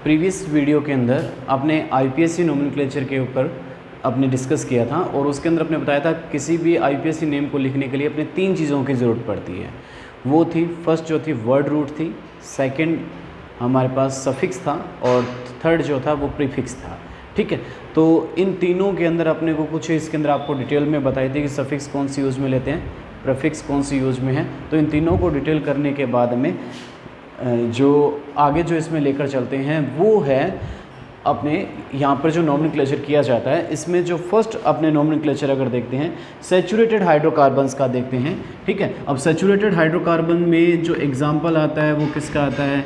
Previous video के अंदर आपने आईपीएससी नोमेनक्लेचर के ऊपर आपने डिस्कस किया था और उसके अंदर आपने बताया था किसी भी आईपीएससी नेम को लिखने के लिए अपने 3 चीज़ों की ज़रूरत पड़ती है। वो थी फर्स्ट जो थी वर्ड रूट थी, सेकंड हमारे पास सफिक्स था और थर्ड जो था वो प्रीफिक्स था। ठीक है, तो इन तीनों के अंदर अपने को कुछ इसके अंदर आपको डिटेल में बताई थी कि सफिक्स कौन सी यूज़ में लेते हैं, प्रीफिक्स कौन सी यूज़ में है। तो इन तीनों को डिटेल करने के बाद में जो आगे जो इसमें लेकर चलते हैं वो है अपने यहाँ पर जो नोमेनक्लेचर किया जाता है। इसमें जो फर्स्ट अपने नोमेनक्लेचर अगर देखते हैं सैचुरेटेड हाइड्रोकार्बन्स का देखते हैं। ठीक है, अब सैचुरेटेड हाइड्रोकार्बन में जो एग्जांपल आता है वो किसका आता है,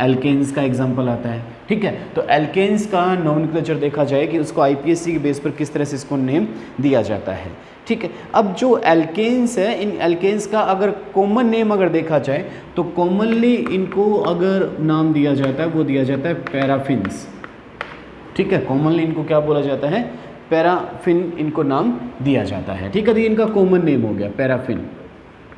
एल्केन्स का एग्जांपल आता है। ठीक है, तो एल्केन्स का नोमेनक्लेचर देखा जाए कि उसको आईपीएससी के बेस पर किस तरह से इसको नेम दिया जाता है। ठीक है, अब जो एल्केन्स है, इन एल्केन्स का अगर कॉमन नेम अगर देखा जाए तो कॉमनली इनको अगर नाम दिया जाता है वो दिया जाता है पैराफिन्स। ठीक है, कॉमनली इनको क्या बोला जाता है, पैराफिन इनको नाम दिया जाता है। ठीक है, तो ये इनका कॉमन नेम हो गया पैराफिन।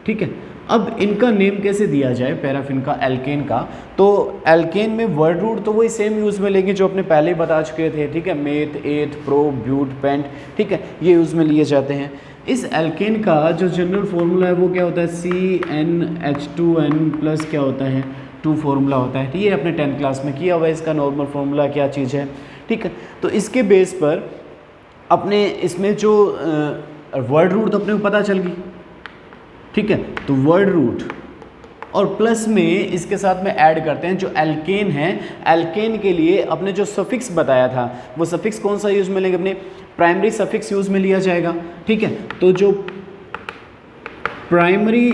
ठीक है, अब इनका नेम कैसे दिया जाए पैराफिन का, एल्केन का, तो एल्केन में वर्ड रूट तो वही सेम यूज़ में लेंगे जो अपने पहले ही बता चुके थे। ठीक है, मेथ, एथ, प्रो, ब्यूट, पेंट, ठीक है, ये यूज़ में लिए जाते हैं। इस एल्केन का जो जनरल फार्मूला है वो क्या होता है, CnH2n प्लस क्या होता है 2 फार्मूला होता है। ये अपने 10th क्लास में किया हुआ है। इसका नॉर्मल फार्मूला क्या चीज़ है। ठीक है, तो इसके बेस पर अपने इसमें जो वर्ड रूट तो अपने को पता चल गई। ठीक है, तो वर्ड रूट और प्लस में इसके साथ में ऐड करते हैं जो एल्केन है। एल्केन के लिए अपने जो सफिक्स बताया था वो सफिक्स कौन सा यूज़ में लेंगे, अपने प्राइमरी सफिक्स यूज़ में लिया जाएगा। ठीक है, तो जो प्राइमरी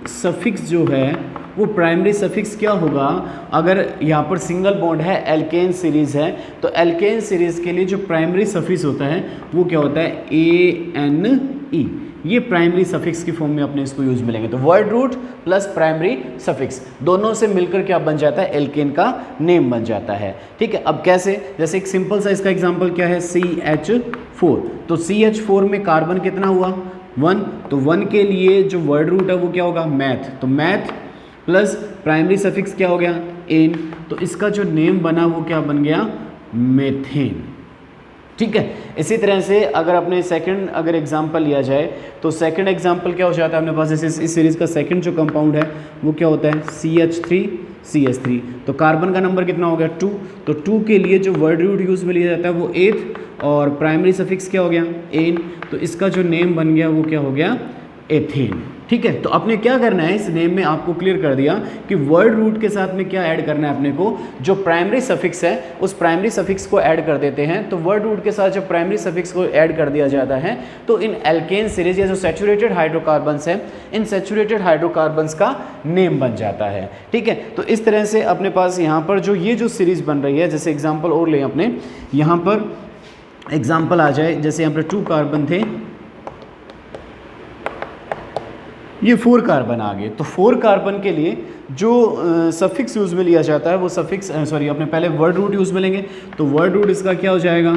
सफिक्स जो है वो प्राइमरी सफिक्स क्या होगा, अगर यहाँ पर सिंगल बॉन्ड है, एल्केन सीरीज़ है, तो एल्केन सीरीज़ के लिए जो प्राइमरी सफिक्स होता है वो क्या होता है, ANE। ये प्राइमरी सफिक्स की फॉर्म में अपने इसको यूज़ मिलेंगे। तो word root plus primary suffix दोनों से मिलकर क्या बन जाता है, एल्केन का नेम बन जाता है। ठीक है, अब कैसे, जैसे एक सिंपल सा इसका एग्जांपल क्या है, CH4। तो CH4 में कार्बन कितना हुआ, 1। तो 1 के लिए जो वर्ड रूट है वो क्या होगा, मैथ। तो मैथ प्लस प्राइमरी सफिक्स क्या हो गया, एन। तो इसका जो नेम बना वो क्या बन गया, मेथेन। ठीक है, इसी तरह से अगर अपने सेकंड अगर एग्जांपल लिया जाए तो सेकंड एग्जांपल क्या हो जाता है अपने पास, इस सीरीज़ का सेकंड जो कंपाउंड है वो क्या होता है, CH3CH3। तो कार्बन का नंबर कितना हो गया, 2। तो 2 के लिए जो वर्ड रूट यूज़ में लिया जाता है वो 8 और प्राइमरी सफिक्स क्या हो गया, एन। तो इसका जो नेम बन गया वो क्या हो गया, एथेन। ठीक है, तो आपने क्या करना है, इस नेम में आपको क्लियर कर दिया कि वर्ड रूट के साथ में क्या ऐड करना है अपने को, जो प्राइमरी सफिक्स है उस प्राइमरी सफिक्स को ऐड कर देते हैं। तो वर्ड रूट के साथ जब प्राइमरी सफिक्स को ऐड कर दिया जाता है तो इन एल्केन सीरीज या जो सैचुरेटेड हाइड्रोकार्बन्स है, इन सैचुरेटेड हाइड्रोकार्बन्स का नेम बन जाता है। ठीक है, तो इस तरह से अपने पास यहाँ पर जो ये जो सीरीज़ बन रही है, जैसे एग्जाम्पल और लें अपने यहाँ पर एग्जाम्पल आ जाए, जैसे यहाँ पर 2 कार्बन थे, ये 4 कार्बन आ गए। तो 4 कार्बन के लिए जो सफिक्स यूज़ में लिया जाता है वो सफिक्स अपने पहले वर्ड रूट यूज़ में लेंगे। तो वर्ड रूट इसका क्या हो जाएगा,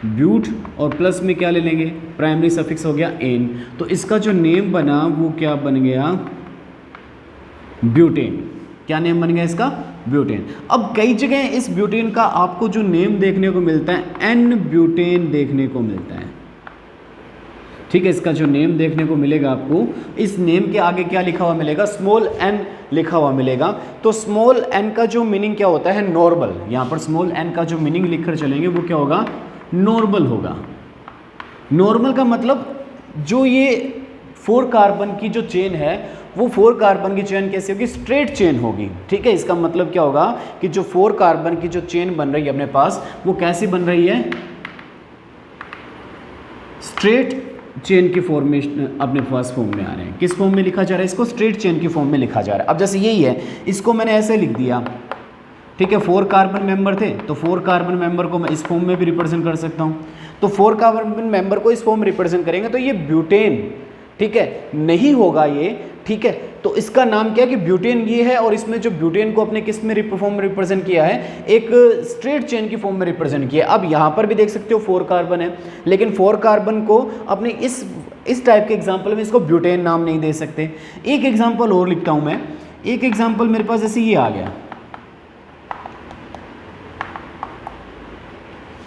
ब्यूट, और प्लस में क्या ले लेंगे, प्राइमरी सफिक्स हो गया एन। तो इसका जो नेम बना वो क्या बन गया, ब्यूटेन। क्या नेम बन गया इसका, ब्यूटेन। अब कई जगह इस ब्यूटेन का आपको जो नेम देखने को मिलता है एन ब्यूटेन देखने को मिलता है। ठीक है, इसका जो नेम देखने को मिलेगा आपको, इस नेम के आगे क्या लिखा हुआ मिलेगा, स्मॉल n लिखा हुआ मिलेगा। तो स्मॉल n का जो मीनिंग क्या होता है, नॉर्मल। यहाँ पर स्मॉल n का जो मीनिंग लिखकर चलेंगे वो क्या होगा, नॉर्मल होगा। नॉर्मल का मतलब जो ये 4 कार्बन की जो चेन है वो 4 कार्बन की चेन कैसे होगी, स्ट्रेट चेन होगी। ठीक है, इसका मतलब क्या होगा कि जो 4 कार्बन की जो चेन बन रही है अपने पास वो कैसी बन रही है, स्ट्रेट चेन की फॉर्मेशन अपने पास फॉर्म में आ रहे हैं। किस फॉर्म में लिखा जा रहा है, इसको स्ट्रेट चेन की फॉर्म में लिखा जा रहा है। अब जैसे यही है, इसको मैंने ऐसे लिख दिया। ठीक है, 4 कार्बन मेंबर थे तो 4 कार्बन मेंबर को मैं इस फॉर्म में भी रिप्रेजेंट कर सकता हूँ। तो 4 कार्बन मेंबर को इस फॉर्म में रिप्रेजेंट करेंगे तो ये ब्यूटेन, ठीक है, नहीं होगा ये। ठीक है, तो इसका नाम क्या है कि ब्यूटेन ये है, और इसमें जो ब्यूटेन को अपने किस में फॉर्म में रिप्रेजेंट किया है, एक स्ट्रेट चेन की फॉर्म में रिप्रेजेंट किया। अब यहाँ पर भी देख सकते हो 4 कार्बन है, लेकिन 4 कार्बन को अपने इस टाइप के एग्जाम्पल में इसको ब्यूटेन नाम नहीं दे सकते। एक एग्जाम्पल और लिखता हूँ मैं, एक एग्जाम्पल मेरे पास जैसे ये आ गया,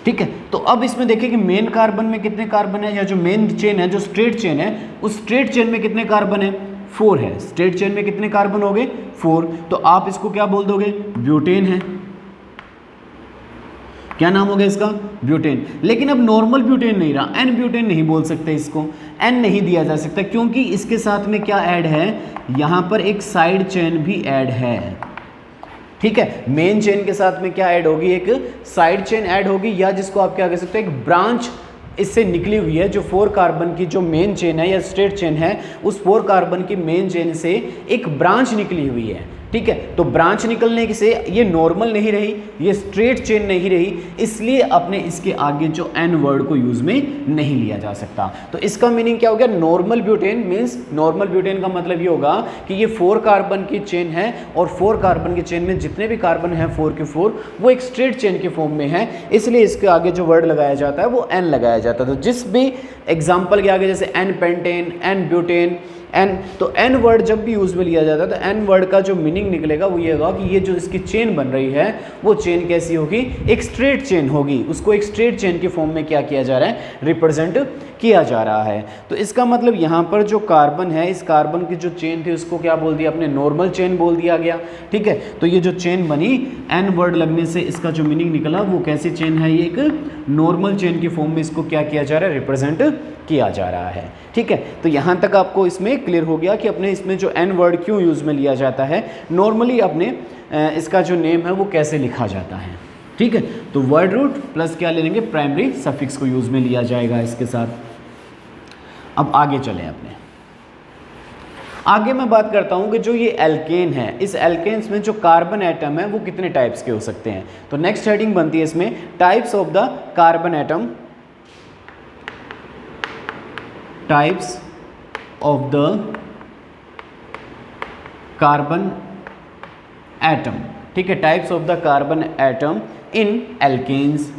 ठीक है। तो अब इसमें देखिए कि मेन कार्बन में कितने कार्बन है, या जो मेन चेन है, जो स्ट्रेट चेन है, उस स्ट्रेट चेन में कितने कार्बन है, 4 है। स्ट्रेट चेन में कितने कार्बन हो गए, 4। तो आप इसको क्या बोल दोगे, ब्यूटेन है। क्या नाम हो गया इसका, ब्यूटेन। लेकिन अब नॉर्मल ब्यूटेन नहीं रहा, एन ब्यूटेन नहीं बोल सकते इसको, एन नहीं दिया जा सकता, क्योंकि इसके साथ में क्या ऐड है, यहां पर एक साइड चेन भी ऐड है। ठीक है, मेन चेन के साथ में क्या ऐड होगी, एक साइड चेन ऐड होगी, या जिसको आप क्या कह सकते हैं, एक ब्रांच इससे निकली हुई है। जो 4 कार्बन की जो मेन चेन है या स्ट्रेट चेन है, उस 4 कार्बन की मेन चेन से एक ब्रांच निकली हुई है। ठीक है, तो ब्रांच निकलने से ये नॉर्मल नहीं रही, ये स्ट्रेट चेन नहीं रही, इसलिए अपने इसके आगे जो एन वर्ड को यूज में नहीं लिया जा सकता। तो इसका मीनिंग क्या हो गया, normal butane means, normal butane का मतलब ये होगा कि ये 4 कार्बन की चेन है, और 4 कार्बन की चेन में जितने भी कार्बन हैं 4 के 4 वो एक स्ट्रेट चेन के फॉर्म में है, इसलिए इसके आगे जो वर्ड लगाया जाता है वो एन लगाया जाता है। तो जिस भी एग्जाम्पल के आगे, जैसे n pentane, n butane, n, तो एन वर्ड जब भी यूज में लिया जाता है, तो एन वर्ड का जो मीनिंग निकलेगा वो ये होगा कि ये जो इसकी चेन बन रही है वो चेन कैसी होगी, एक स्ट्रेट चेन होगी, उसको एक स्ट्रेट चेन के फॉर्म में क्या किया जा रहा है, रिप्रेजेंट किया जा रहा है। तो इसका मतलब यहाँ पर जो कार्बन है, इस कार्बन की जो चेन थी उसको क्या बोल दिया, अपने नॉर्मल चेन बोल दिया गया। ठीक है, तो ये जो चेन बनी, एन वर्ड लगने से इसका जो मीनिंग निकला वो कैसी चेन है, ये एक नॉर्मल चेन के फॉर्म में इसको क्या किया जा रहा है, रिप्रेजेंट किया जा रहा है। ठीक है, तो यहाँ तक आपको इसमें क्लियर हो गया कि अपने इसमें जो एन वर्ड क्यों यूज़ में लिया जाता है, नॉर्मली अपने इसका जो नेम है वो कैसे लिखा जाता है। ठीक है, तो वर्ड रूट प्लस क्या ले लेंगे, प्राइमरी सफिक्स को यूज़ में लिया जाएगा इसके साथ। अब आगे चलें अपने, आगे मैं बात करता हूँ कि जो ये एल्केन है, इस एल्केन्स में जो कार्बन एटम है वो कितने टाइप्स के हो सकते हैं। तो नेक्स्ट हेडिंग बनती है इसमें, types of the carbon atom, types of the carbon atom. ठीक है, types of the carbon atom in alkanes,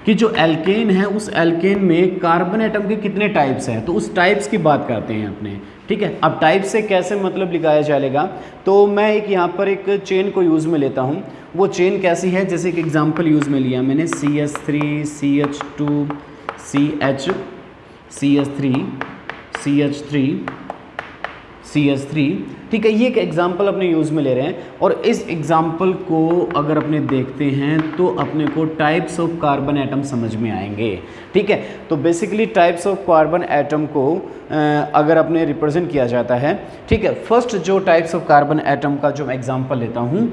कि जो एल्केन है उस एल्केन में कार्बन एटम के कितने टाइप्स हैं, तो उस टाइप्स की बात करते हैं अपने। ठीक है, अब टाइप से कैसे मतलब लिखाया जाएगा, तो मैं एक यहाँ पर एक चेन को यूज़ में लेता हूँ। वो चेन कैसी है, जैसे एक एग्जांपल यूज़ में लिया मैंने, CH3 CH2 CH CH3 CH3 CH3। ठीक है, ये एक एग्जांपल अपने यूज़ में ले रहे हैं, और इस एग्जांपल को अगर अपने देखते हैं तो अपने को टाइप्स ऑफ कार्बन एटम समझ में आएंगे। ठीक है, तो basically types of carbon atom को अगर अपने रिप्रेजेंट किया जाता है। ठीक है, फर्स्ट जो टाइप्स ऑफ कार्बन एटम का जो एग्जांपल लेता हूँ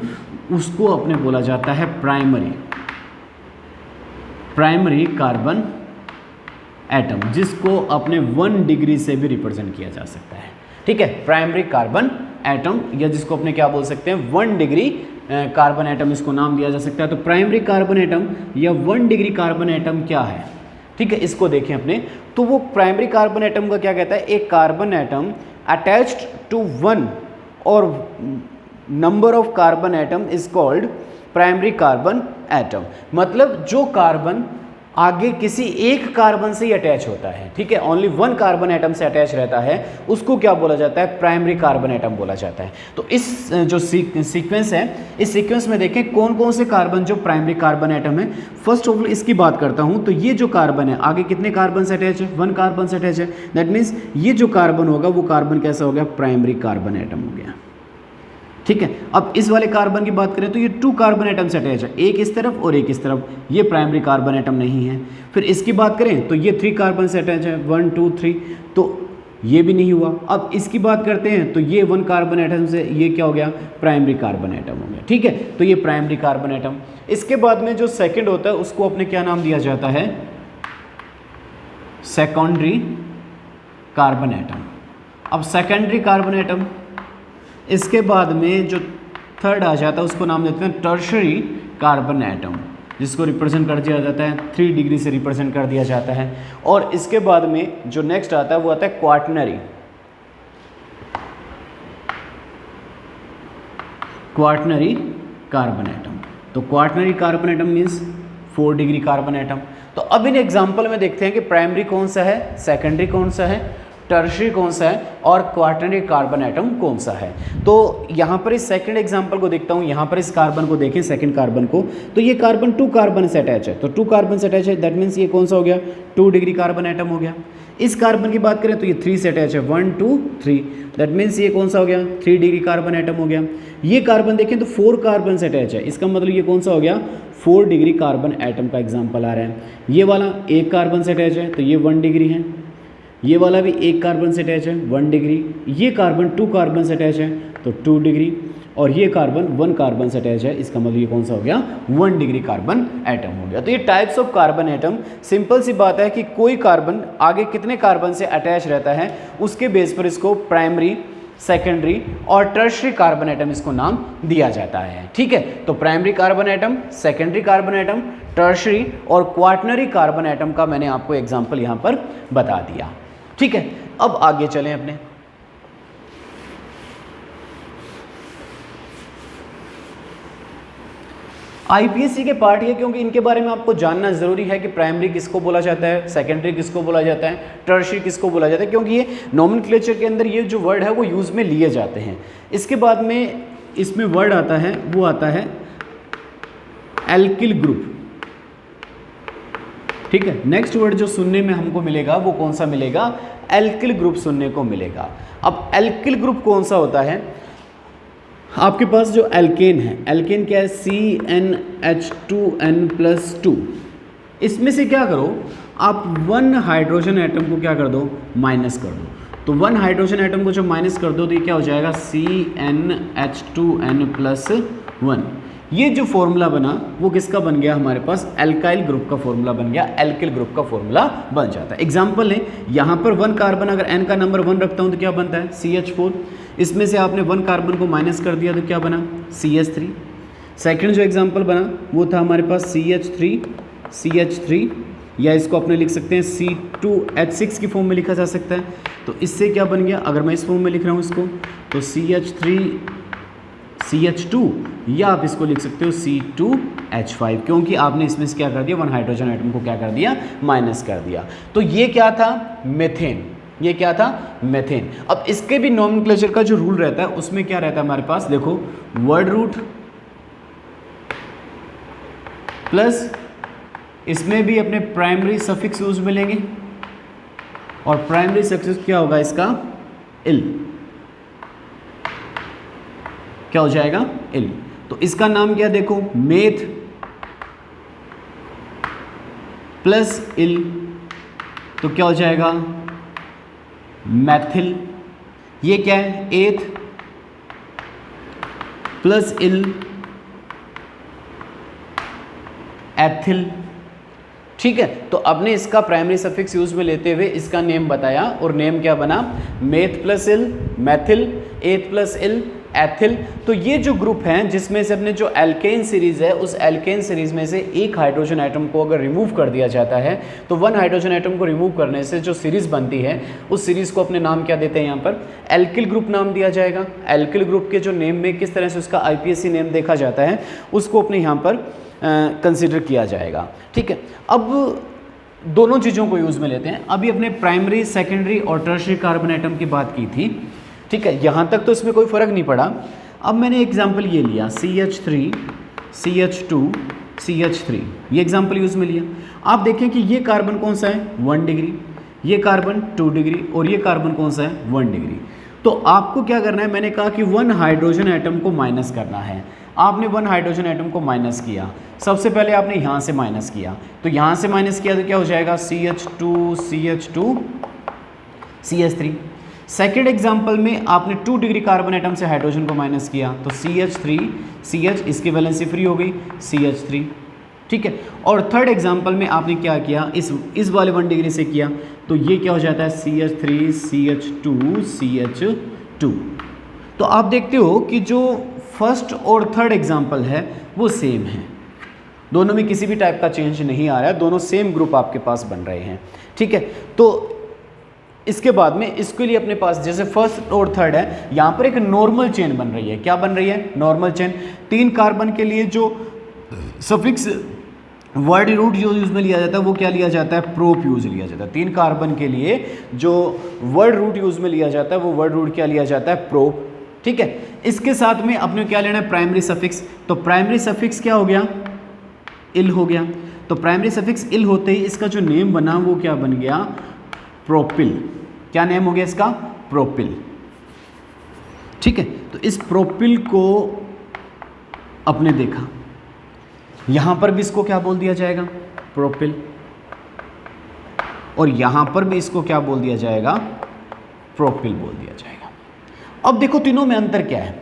उसको अपने बोला जाता है प्राइमरी कार्बन एटम, जिसको अपने 1 डिग्री से भी रिप्रेजेंट किया जा सकता है। ठीक है, प्राइमरी कार्बन एटम, या जिसको अपने क्या बोल सकते हैं, 1 डिग्री कार्बन एटम, इसको नाम दिया जा सकता है। तो प्राइमरी कार्बन एटम या 1 डिग्री कार्बन एटम क्या है, ठीक है, इसको देखें अपने। तो वो प्राइमरी कार्बन एटम का क्या कहता है, एक कार्बन एटम अटैच्ड टू 1 और number of carbon atom is called primary carbon atom. मतलब जो कार्बन आगे किसी एक कार्बन से ही अटैच होता है, ठीक है, ओनली 1 कार्बन एटम से अटैच रहता है, उसको क्या बोला जाता है, प्राइमरी कार्बन एटम बोला जाता है। तो इस जो सीक्वेंस है, इस सीक्वेंस में देखें कौन कौन से कार्बन जो प्राइमरी कार्बन एटम है। फर्स्ट ऑफ ऑल इसकी बात करता हूं, तो ये जो कार्बन है आगे कितने कार्बन से अटैच है, 1 कार्बन से अटैच है। दैट मीन्स ये जो कार्बन होगा वो कार्बन कैसा हो गया, प्राइमरी कार्बन एटम हो गया। ठीक है, अब इस वाले कार्बन की बात करें तो ये 2 कार्बन एटम से अटैच है, एक इस तरफ और एक इस तरफ, ये प्राइमरी कार्बन एटम नहीं है। फिर इसकी बात करें तो ये 3 कार्बन से अटैच है, 1 2 3, तो ये भी नहीं हुआ। अब इसकी बात करते हैं तो ये 1 कार्बन एटम से, ये क्या हो गया, प्राइमरी कार्बन एटम हो गया। ठीक है, तो ये प्राइमरी कार्बन एटम। इसके बाद में जो सेकेंड होता है उसको अपने क्या नाम दिया जाता है, सेकेंडरी कार्बन एटम। अब सेकेंडरी कार्बन एटम, इसके बाद में जो थर्ड आ जाता है उसको नाम देते हैं टर्शरी कार्बन एटम, जिसको रिप्रेजेंट कर दिया जाता है 3 डिग्री से रिप्रेजेंट कर दिया जाता है। और इसके बाद में जो नेक्स्ट आता है वो आता है क्वाटनरी कार्बन एटम। तो quaternary carbon atom means 4 degree carbon atom. तो अब इन एग्जाम्पल में देखते हैं कि प्राइमरी कौन सा है, सेकेंडरी कौन सा है, टर्शियरी कौन सा है और क्वाटरनरी कार्बन एटम कौन सा है। तो यहाँ पर इस सेकंड एग्जांपल को देखता हूँ, यहाँ पर इस कार्बन को देखें, सेकंड कार्बन को, तो ये कार्बन 2 कार्बन से अटैच है, तो 2 कार्बन से अटैच है, दैट मीन्स ये कौन सा हो गया, 2 डिग्री कार्बन एटम हो गया। इस कार्बन की बात करें तो ये 3 से अटैच है, 1 2 3, दैट मीन्स ये कौन सा हो गया, 3 डिग्री कार्बन एटम हो गया। ये कार्बन देखें तो 4 कार्बन से अटैच है, इसका मतलब ये कौन सा हो गया, 4 डिग्री कार्बन एटम का एग्जाम्पल आ रहा है। ये वाला 1 कार्बन से अटैच है तो ये 1 डिग्री है, ये वाला भी 1 कार्बन से अटैच है 1 डिग्री, ये कार्बन 2 कार्बन से अटैच है तो 2 डिग्री, और ये कार्बन 1 कार्बन से अटैच है, इसका मतलब ये कौन सा हो गया, 1 डिग्री कार्बन एटम हो गया। तो ये types of carbon atom, simple सी बात है कि कोई कार्बन आगे कितने कार्बन से अटैच रहता है उसके बेस पर इसको प्राइमरी, सेकेंडरी और टर्शियरी कार्बन एटम इसको नाम दिया जाता है। ठीक है, तो primary carbon atom, secondary carbon atom, tertiary और क्वाटरनरी कार्बन एटम का मैंने आपको एग्जांपल यहाँ पर बता दिया। ठीक है, अब आगे चलें अपने। आईपीएससी के पार्ट ये, क्योंकि इनके बारे में आपको जानना जरूरी है कि प्राइमरी किसको बोला जाता है, सेकेंडरी किसको बोला जाता है, टर्शियरी किसको बोला जाता है, क्योंकि ये नोमेनक्लेचर के अंदर ये जो वर्ड है वो यूज़ में लिए जाते हैं। इसके बाद में इसमें वर्ड आता है, वो आता है एल्किल ग्रुप। ठीक है, नेक्स्ट वर्ड जो सुनने में हमको मिलेगा वो कौन सा मिलेगा, एल्किल ग्रुप सुनने को मिलेगा। अब एल्किल ग्रुप कौन सा होता है, आपके पास जो एल्केन है, एल्केन क्या है, CnH2n+2, इसमें से क्या करो आप 1 हाइड्रोजन एटम को क्या कर दो, माइनस कर दो। तो 1 हाइड्रोजन एटम को जब माइनस कर दो तो ये क्या हो जाएगा, CnH2n+1। ये जो फॉर्मूला बना वो किसका बन गया, हमारे पास एल्काइल ग्रुप का फॉर्मूला बन गया, एल्किल ग्रुप का फॉर्मूला बन जाता है। एग्जांपल है, यहाँ पर 1 कार्बन अगर n का नंबर 1 रखता हूँ तो क्या बनता है, CH4। इसमें से आपने 1 कार्बन को माइनस कर दिया तो क्या बना, CH3। सेकंड जो एग्जांपल बना वो था हमारे पास CH3, या इसको अपने लिख सकते हैं C2H6 की फॉर्म में लिखा जा सकता है। तो इससे क्या बन गया, अगर मैं इस फॉर्म में लिख रहा हूँ इसको, तो CH3CH2, या आप इसको लिख सकते हो C2H5, क्योंकि आपने इसमें से क्या कर दिया, 1 हाइड्रोजन एटम को क्या कर दिया, माइनस कर दिया। तो ये क्या था, मेथेन। ये क्या था, मेथेन। अब इसके भी नोमेनक्लेचर का जो रूल रहता है उसमें क्या रहता है हमारे पास, देखो वर्ड रूट प्लस इसमें भी अपने प्राइमरी सफिक्स यूज मिलेंगे, और प्राइमरी सफिक्स क्या होगा इसका, इल, क्या हो जाएगा, इल। तो इसका नाम क्या, देखो मेथ प्लस इल, तो क्या हो जाएगा, मैथिल। ये क्या है, एथ प्लस इल, एथिल। ठीक है, तो आपने इसका प्राइमरी सफिक्स यूज में लेते हुए इसका नेम बताया, और नेम क्या बना, मेथ प्लस इल, मैथिल, एथ प्लस इल, एथिल। तो ये जो ग्रुप हैं जिसमें से अपने जो एल्केन सीरीज है, उस एल्केन सीरीज में से 1 हाइड्रोजन एटम को अगर रिमूव कर दिया जाता है तो 1 हाइड्रोजन एटम को रिमूव करने से जो सीरीज बनती है उस सीरीज को अपने नाम क्या देते हैं, यहाँ पर एल्किल ग्रुप नाम दिया जाएगा। एल्किल ग्रुप के जो नेम में किस तरह से उसका आईपीएससी नेम देखा जाता है उसको अपने यहाँ पर कंसिडर किया जाएगा। ठीक है, अब दोनों चीज़ों को यूज़ में लेते हैं। अभी अपने प्राइमरी, सेकेंडरी और टर्शियरी कार्बन एटम की बात की थी। ठीक है, यहाँ तक तो इसमें कोई फ़र्क नहीं पड़ा। अब मैंने एग्जाम्पल ये लिया CH3, CH2, CH3, ये एग्जाम्पल यूज़ में लिया। आप देखें कि ये कार्बन कौन सा है, 1 डिग्री, ये कार्बन 2 डिग्री, और ये कार्बन कौन सा है, 1 डिग्री। तो आपको क्या करना है, मैंने कहा कि 1 हाइड्रोजन एटम को माइनस करना है। आपने 1 हाइड्रोजन एटम को माइनस किया, सबसे पहले आपने यहाँ से माइनस किया, तो यहाँ से माइनस किया तो क्या हो जाएगा, CH2, CH2, CH3। Second example में आपने 2 डिग्री कार्बन एटम से हाइड्रोजन को माइनस किया, तो CH3, CH, इसकी वैलेंसी फ्री हो गई, CH3। ठीक है, और थर्ड एग्जाम्पल में आपने क्या किया, इस वाले 1 डिग्री से किया, तो ये क्या हो जाता है, CH3, CH2, CH2। तो आप देखते हो कि जो फर्स्ट और थर्ड एग्जाम्पल है वो सेम है, दोनों में किसी भी टाइप का चेंज नहीं आ रहा है, दोनों सेम ग्रुप आपके पास बन रहे हैं। ठीक है, तो इसके बाद में इसके लिए अपने पास जैसे फर्स्ट और थर्ड है, यहाँ पर एक नॉर्मल चेन बन रही है। क्या बन रही है, नॉर्मल चेन। 3 कार्बन के लिए जो सफिक्स वर्ड रूट जो यूज में लिया जाता है वो क्या लिया जाता है, प्रोप यूज लिया जाता है। 3 कार्बन के लिए जो वर्ड रूट यूज में लिया जाता है वो वर्ड रूट क्या लिया जाता है, प्रोप। ठीक है, इसके साथ में अपने क्या लेना है, प्राइमरी सफिक्स। तो प्राइमरी सफिक्स क्या हो गया, इल हो गया। तो प्राइमरी सफिक्स इल होते ही इसका जो नेम बना वो क्या बन गया, प्रोपिल। क्या नेम हो गया इसका, प्रोपिल। ठीक है, तो इस प्रोपिल को अपने देखा, यहां पर भी इसको क्या बोल दिया जाएगा, प्रोपिल, और यहां पर भी इसको क्या बोल दिया जाएगा, प्रोपिल बोल दिया जाएगा। अब देखो तीनों में अंतर क्या है।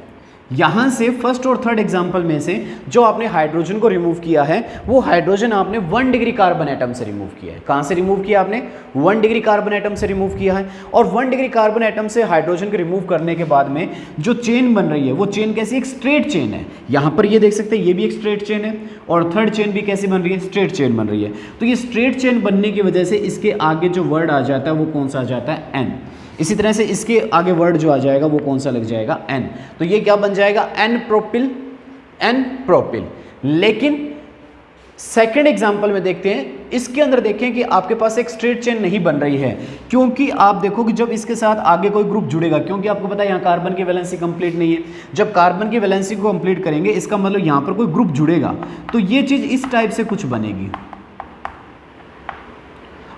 यहां से फर्स्ट और थर्ड एग्जांपल में से जो आपने हाइड्रोजन को रिमूव किया है वो हाइड्रोजन आपने 1 डिग्री कार्बन एटम से रिमूव किया है। कहां से रिमूव किया आपने, 1 डिग्री कार्बन एटम से रिमूव किया है। और 1 डिग्री कार्बन एटम से हाइड्रोजन को रिमूव करने के बाद में जो चेन बन रही है वो चेन कैसी, एक स्ट्रेट चेन है। यहां पर ये देख सकते हैं ये भी एक स्ट्रेट चेन है, और थर्ड चेन भी कैसी बन रही है, स्ट्रेट चेन बन रही है। तो ये स्ट्रेट चेन बनने की वजह से इसके आगे जो वर्ड आ जाता है वो कौन सा आ जाता है, एन। इसी तरह से इसके आगे वर्ड जो आ जाएगा वो कौन सा लग जाएगा, एन। तो ये क्या बन जाएगा, एन प्रोपिल, एन प्रोपिल। लेकिन सेकंड एग्जांपल में देखते हैं, इसके अंदर देखें कि आपके पास एक स्ट्रेट चेन नहीं बन रही है, क्योंकि आप देखो कि जब इसके साथ आगे कोई ग्रुप जुड़ेगा, क्योंकि आपको पता है यहाँ कार्बन की वैलेंसी कंप्लीट नहीं है। जब कार्बन की वैलेंसी को कंप्लीट करेंगे इसका मतलब यहाँ पर कोई ग्रुप जुड़ेगा, तो ये चीज इस टाइप से कुछ बनेगी।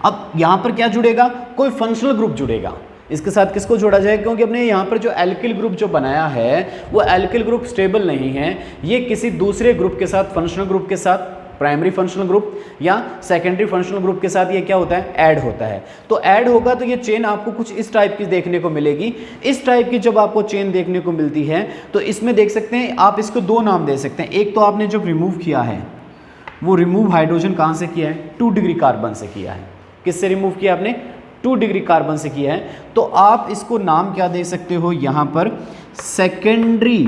अब यहां पर क्या जुड़ेगा, कोई फंक्शनल ग्रुप जुड़ेगा। इसके साथ किसको जोड़ा जाए, क्योंकि अपने यहाँ पर जो एल्किल ग्रुप जो बनाया है वो एल्किल ग्रुप स्टेबल नहीं है, ये किसी दूसरे ग्रुप के साथ, फंक्शनल ग्रुप के साथ, प्राइमरी फंक्शनल ग्रुप या सेकेंडरी फंक्शनल ग्रुप के साथ ये क्या होता है, ऐड होता है। तो ऐड होगा तो ये चेन आपको कुछ इस टाइप की देखने को मिलेगी। इस टाइप की जब आपको चेन देखने को मिलती है तो इसमें देख सकते हैं आप इसको 2 नाम दे सकते हैं। एक तो आपने जब रिमूव किया है वो रिमूव हाइड्रोजन कहाँ से किया है, 2 डिग्री कार्बन से किया है। किससे रिमूव किया आपने, 2 डिग्री कार्बन से किया है। तो आप इसको नाम क्या दे सकते हो यहां पर, सेकेंडरी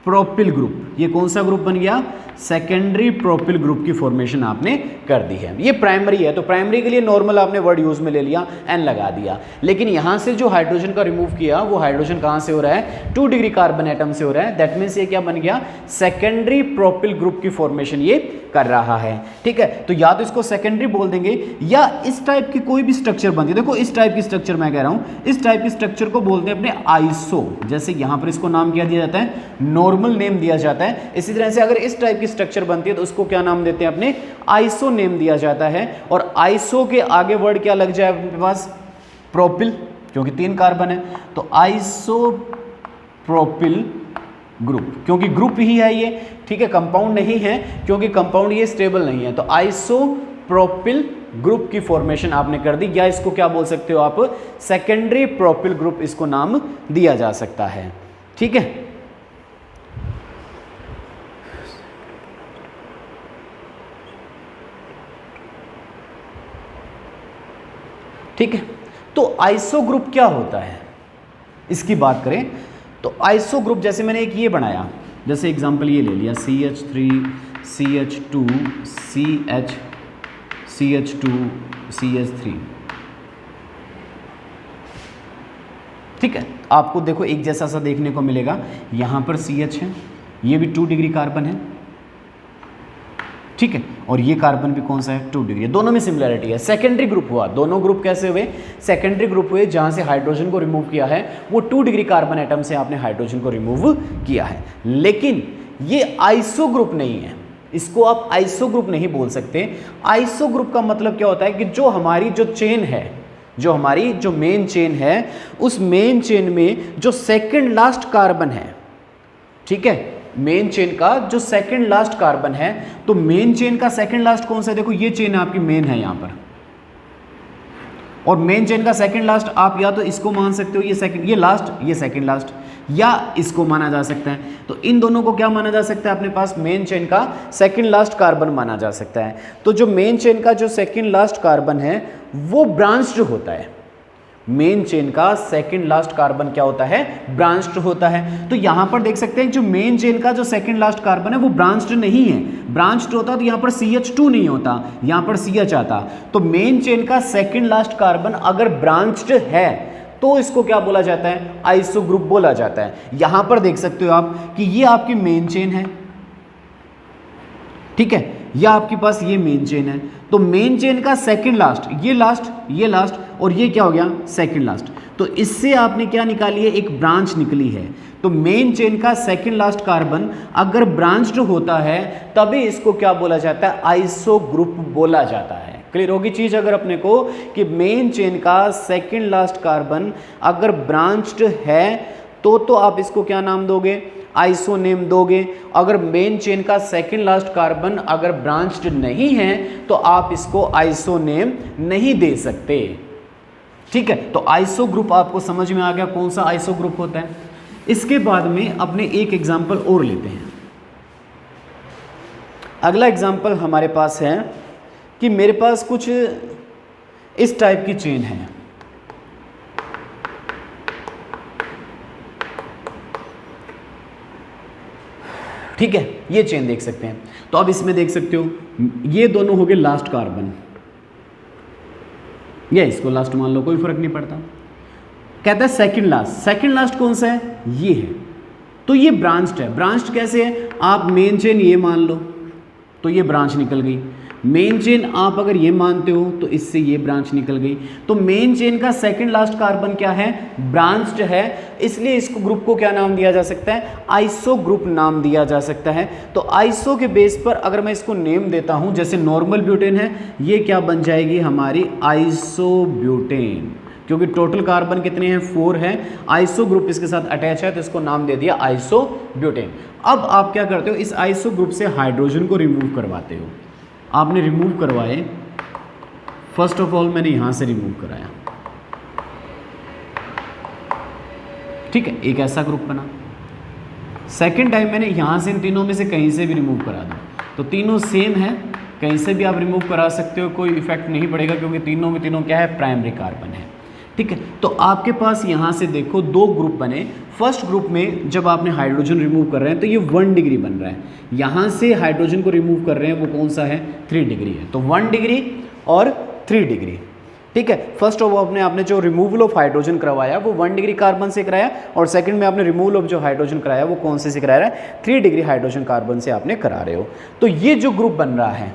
प्रोपिल ग्रुप। ये कौन सा ग्रुप बन गया, सेकेंडरी प्रोपिल ग्रुप की फॉर्मेशन आपने कर दी है। ये प्राइमरी है तो प्राइमरी के लिए नॉर्मल आपने वर्ड यूज में ले लिया, एन लगा दिया। लेकिन यहां से जो हाइड्रोजन का रिमूव किया वो हाइड्रोजन कहां से हो रहा है, 2 डिग्री कार्बन एटम से हो रहा है। दैट मीन्स ये क्या बन गया, सेकेंडरी प्रोपिल ग्रुप की फॉर्मेशन ये कर रहा है। ठीक है, तो या तो इसको सेकेंडरी बोल देंगे या इस टाइप की कोई भी स्ट्रक्चर बनती है। देखो इस टाइप की स्ट्रक्चर मैं कह रहा हूं, इस टाइप की स्ट्रक्चर को बोलते हैं अपने आइसो। जैसे यहां पर इसको नाम क्या दिया जाता है, नॉर्मल नेम दिया जाता है। इसी तरह से अगर इस टाइप की स्ट्रक्चर बनती है तो उसको क्या नाम देते हैं, अपने आइसो नेम दिया जाता है। और आइसो के आगे वर्ड क्या लग जाए अपने पास, प्रोपिल, क्योंकि 3 कार्बन है तो आइसो प्रोपिल ग्रुप, क्योंकि ग्रुप ही है ये। ठीक है, कंपाउंड नहीं है, क्योंकि कंपाउंड ये स्टेबल नहीं है। तो आइसो प्रोपिल ग्रुप की फॉर्मेशन आपने कर दी, या इसको क्या बोल सकते हो आप, सेकेंडरी प्रोपिल ग्रुप इसको नाम दिया जा सकता है। ठीक है, ठीक है। तो आइसो ग्रुप क्या होता है इसकी बात करें तो आइसो ग्रुप, जैसे मैंने एक ये बनाया, जैसे एग्जांपल ये ले लिया CH3 CH2 CH2 CH3। ठीक है, आपको देखो एक जैसा सा देखने को मिलेगा। यहां पर CH है, ये भी 2 डिग्री कार्बन है। ठीक है, और ये कार्बन भी कौन सा है, 2 डिग्री। दोनों में सिमिलरिटी है। सेकेंडरी ग्रुप हुआ, दोनों ग्रुप कैसे हुए, सेकेंडरी ग्रुप हुए जहां से हाइड्रोजन को रिमूव किया है वो 2 डिग्री कार्बन एटम से आपने हाइड्रोजन को रिमूव किया है। लेकिन ये आइसो ग्रुप नहीं है, इसको आप आइसो ग्रुप नहीं बोल सकते। आइसो ग्रुप का मतलब क्या होता है कि जो हमारी जो चेन है, जो हमारी जो मेन चेन है, उस मेन चेन में जो सेकेंड लास्ट कार्बन है, ठीक है, मेन चेन का जो सेकंड लास्ट कार्बन है, तो मेन चेन का सेकंड लास्ट कौन सा है, देखो ये चेन आपकी मेन है यहां पर, और मेन चेन का सेकंड लास्ट आप या तो इसको मान सकते हो, ये सेकंड, ये लास्ट, ये सेकंड लास्ट, या इसको माना जा सकता है। तो इन दोनों को क्या माना जा सकता है, अपने पास मेन चेन का सेकंड लास्ट कार्बन माना जा सकता है। तो जो मेन चेन का जो सेकंड लास्ट कार्बन है वो ब्रांच्ड होता है। मेन चेन का सेकंड लास्ट कार्बन क्या होता है, ब्रांच्ड होता है। तो यहां पर देख सकते हैं जो मेन चेन का जो सेकंड लास्ट कार्बन है वो ब्रांच्ड नहीं है। ब्रांच्ड होता तो यहां पर CH2 नहीं होता, यहां पर CH आता। तो मेन चेन का सेकंड लास्ट कार्बन अगर ब्रांच्ड है तो इसको क्या बोला जाता है, आइसो ग्रुप बोला जाता है। यहां पर देख सकते हो आप कि ये आपकी मेन चेन है, ठीक है, या आपके पास ये मेन चेन है, तो मेन चेन का सेकंड लास्ट, ये लास्ट और ये क्या हो गया, सेकंड लास्ट, तो इससे आपने क्या निकाली है, एक ब्रांच निकली है। तो मेन चेन का सेकंड लास्ट कार्बन अगर ब्रांच्ड होता है तभी इसको क्या बोला जाता है, आइसो ग्रुप बोला जाता है। क्लियर होगी चीज अगर अपने को कि मेन चेन का सेकंड लास्ट कार्बन अगर ब्रांच्ड है तो आप इसको क्या नाम दोगे, आइसो नेम दोगे। अगर मेन चेन का सेकंड लास्ट कार्बन अगर ब्रांच्ड नहीं है तो आप इसको आइसो नेम नहीं दे सकते। ठीक है, तो आइसो ग्रुप आपको समझ में आ गया कौन सा आइसो ग्रुप होता है। इसके बाद में अपने एक एग्जांपल और लेते हैं। अगला एग्जांपल हमारे पास है कि मेरे पास कुछ इस टाइप की चेन है। ठीक है, ये चेन देख सकते हैं। तो अब इसमें देख सकते हो ये दोनों हो गए लास्ट कार्बन, या इसको लास्ट मान लो, कोई फर्क नहीं पड़ता। कहता है सेकंड लास्ट कौन सा है, ये है। तो ये ब्रांच्ड है। ब्रांच्ड कैसे है, आप मेन चेन ये मान लो तो ये ब्रांच निकल गई। मेन चेन आप अगर ये मानते हो तो इससे ये ब्रांच निकल गई। तो मेन चेन का सेकंड लास्ट कार्बन क्या है, ब्रांच्ड है, इसलिए इसको ग्रुप को क्या नाम दिया जा सकता है, आइसो ग्रुप नाम दिया जा सकता है। तो आइसो के बेस पर अगर मैं इसको नेम देता हूं, जैसे नॉर्मल ब्यूटेन है, ये क्या बन जाएगी हमारी आइसो ब्यूटेन, क्योंकि टोटल कार्बन कितने हैं, 4 है। आइसो ग्रुप इसके साथ अटैच है तो इसको नाम दे दिया आइसो ब्यूटेन। अब आप क्या करते हो, इस आइसो ग्रुप से हाइड्रोजन को रिमूव करवाते हो। आपने रिमूव करवाए, फर्स्ट ऑफ ऑल मैंने यहां से रिमूव कराया। ठीक है, एक ऐसा ग्रुप बना। सेकंड टाइम मैंने यहां से इन तीनों में से कहीं से भी रिमूव करा दूं, तो तीनों सेम है, कहीं से भी आप रिमूव करा सकते हो, कोई इफेक्ट नहीं पड़ेगा, क्योंकि तीनों में तीनों क्या है, प्राइमरी कार्बन है। ठीक है, तो आपके पास यहाँ से देखो 2 ग्रुप बने। फर्स्ट ग्रुप में जब आपने हाइड्रोजन रिमूव कर रहे हैं तो ये 1 डिग्री बन रहा है। यहाँ से हाइड्रोजन को रिमूव कर रहे हैं, वो कौन सा है, 3 डिग्री है। तो 1 डिग्री और 3 डिग्री। ठीक है, फर्स्ट ऑफ ऑल आपने जो रिमूवल ऑफ हाइड्रोजन करवाया वो 1 डिग्री कार्बन से कराया, और सेकंड में आपने रिमूवल ऑफ जो हाइड्रोजन कराया वो कौन से करा रहा है, 3 डिग्री हाइड्रोजन कार्बन से आपने करा रहे हो। तो ये जो ग्रुप बन रहा है,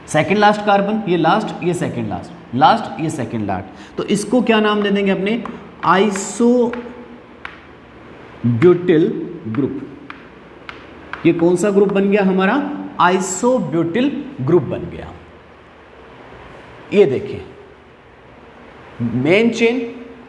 सेकंड लास्ट कार्बन, ये लास्ट, ये सेकंड लास्ट, ये सेकंड लास्ट, तो इसको क्या नाम दे देंगे अपने, आइसो ब्यूटिल ग्रुप। ये कौन सा ग्रुप बन गया हमारा, आइसो ब्यूटिल ग्रुप बन गया। ये देखिए मेन चेन,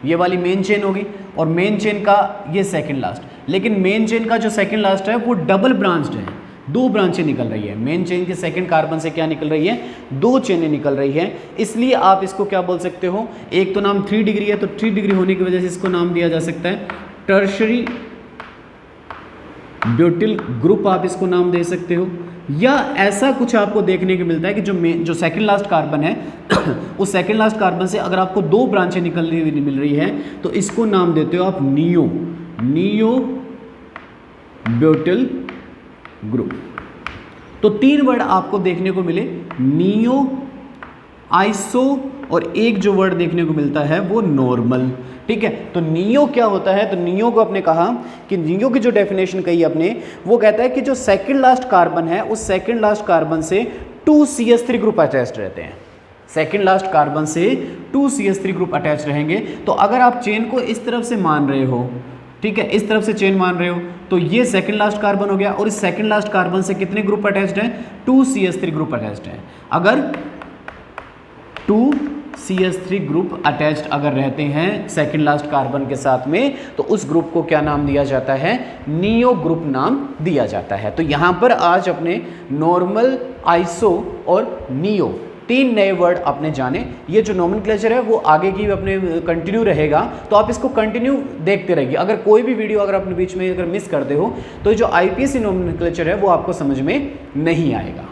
ये वाली मेन चेन होगी, और मेन चेन का ये सेकंड लास्ट, लेकिन मेन चेन का जो सेकंड लास्ट है वो डबल ब्रांच्ड है, 2 ब्रांचें निकल रही है। मेन चेन के सेकंड कार्बन से क्या निकल रही है, 2 चेनें निकल रही है, इसलिए आप इसको क्या बोल सकते हो, एक तो नाम 3 डिग्री है, तो 3 डिग्री होने की वजह से इसको नाम दिया जा सकता है टर्शरी ब्यूटिल ग्रुप, आप इसको नाम दे सकते हो। या ऐसा कुछ आपको देखने को मिलता है कि जो सेकंड लास्ट कार्बन है उस सेकंड लास्ट कार्बन से अगर आपको 2 ब्रांचें निकलनी हुई मिल रही है तो इसको नाम देते हो आप नियो ब्यूटिल ग्रुप। तो 3 वर्ड आपको देखने को मिले, नियो, आइसो, और एक जो वर्ड देखने को मिलता है वो नॉर्मल। ठीक है, तो नियो क्या होता है, तो नियो को आपने कहा कि नियो की जो डेफिनेशन कही आपने, वो कहता है कि जो सेकंड लास्ट कार्बन है उस सेकंड लास्ट कार्बन से 2CH3 ग्रुप अटैच्ड रहते हैं। सेकंड लास्ट कार्बन से 2CH3 ग्रुप अटैच रहेंगे। तो अगर आप चेन को इस तरफ से मान रहे हो, ठीक है, इस तरफ से चेन मान रहे हो, तो ये सेकंड लास्ट कार्बन हो गया, और इस सेकंड लास्ट कार्बन से कितने ग्रुप अटैच्ड हैं, 2CH3 ग्रुप अटैच्ड हैं। अगर 2CH3 ग्रुप अटैच्ड अगर रहते हैं सेकंड लास्ट कार्बन के साथ में, तो उस ग्रुप को क्या नाम दिया जाता है, नियो ग्रुप नाम दिया जाता है। तो यहाँ पर आज अपने नॉर्मल, आइसो और नियो 3 नए वर्ड आपने जाने। ये जो नोमेनक्लेचर है वो आगे की अपने कंटिन्यू रहेगा, तो आप इसको कंटिन्यू देखते रहिए। अगर कोई भी वीडियो अगर अपने बीच में अगर मिस करते हो तो जो IPSC नोमेनक्लेचर है वो आपको समझ में नहीं आएगा।